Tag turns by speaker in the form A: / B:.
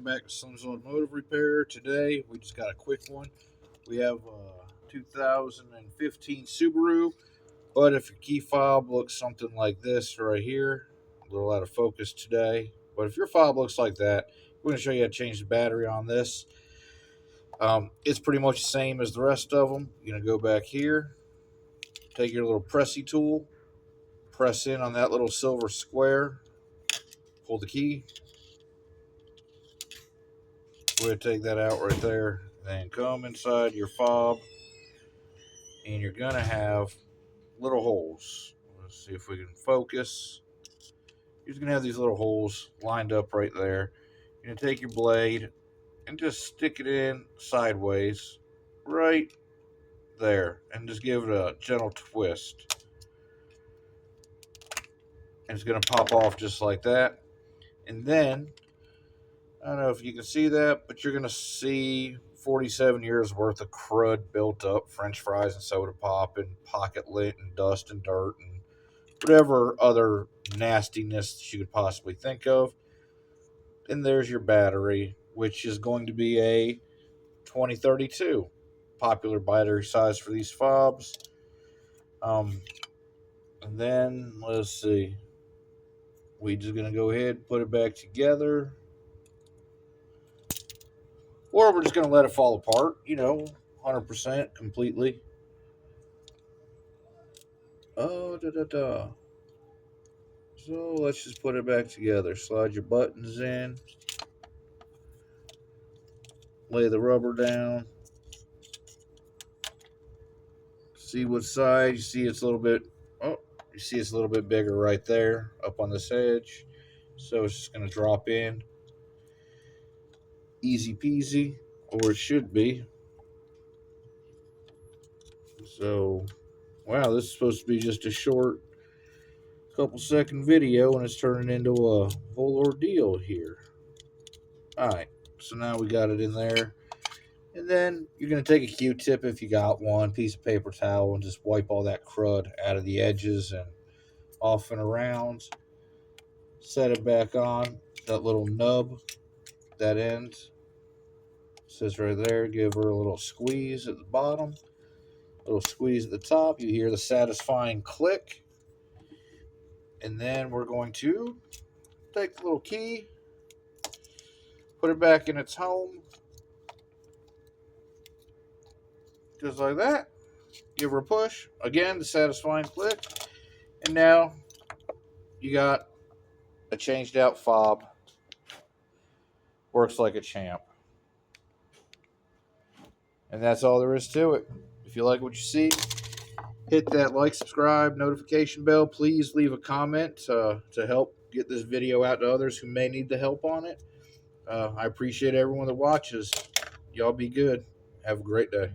A: back to Slim's Automotive Repair. Today, we just got a quick one. We have a 2015 Subaru, but if your key fob looks something like this right here, a little out of focus today, but if your fob looks like that, we're going to show you how to change the battery on this. It's pretty much the same as the rest of them. You're going to go back here, take your little pressy tool, press in on that little silver square, pull the key. We're going to take that out right there, then come inside your fob, and you're going to have little holes. Let's see if we can focus. You're just going to have these little holes lined up right there. You're going to take your blade and just stick it in sideways right there, and just give it a gentle twist. And it's going to pop off just like that. And then, I don't know if you can see that, but you're going to see 47 years worth of crud built up, french fries and soda pop and pocket lint and dust and dirt and whatever other nastiness you could possibly think of. And there's your battery, which is going to be a 2032. Popular battery size for these fobs. And then, let's see. We just going to go ahead and put it back together. Or we're just going to let it fall apart, 100% completely. So let's just put it back together. Slide your buttons in. Lay the rubber down. See what side. You see it's a little bit, you see it's a little bit bigger right there up on this edge. So it's just going to drop in. Easy peasy, or it should be. So, wow, this is supposed to be just a short couple second video, and it's turning into a whole ordeal here. Alright, so now we got it in there. And then you're going to take a Q-tip if you got one, piece of paper towel, and just wipe all that crud out of the edges and off and around. Set it back on. That little nub, that end, says right there. Give her a little squeeze at the bottom. A little squeeze at the top. You hear the satisfying click. And then we're going to take the little key, put it back in its home, just like that. Give her a push. Again, the satisfying click. And now you got a changed out fob. Works like a champ. And that's all there is to it. If you like what you see, hit that like, subscribe, notification bell. Please leave a comment to help get this video out to others who may need the help on it. I appreciate everyone that watches. Y'all be good. Have a great day.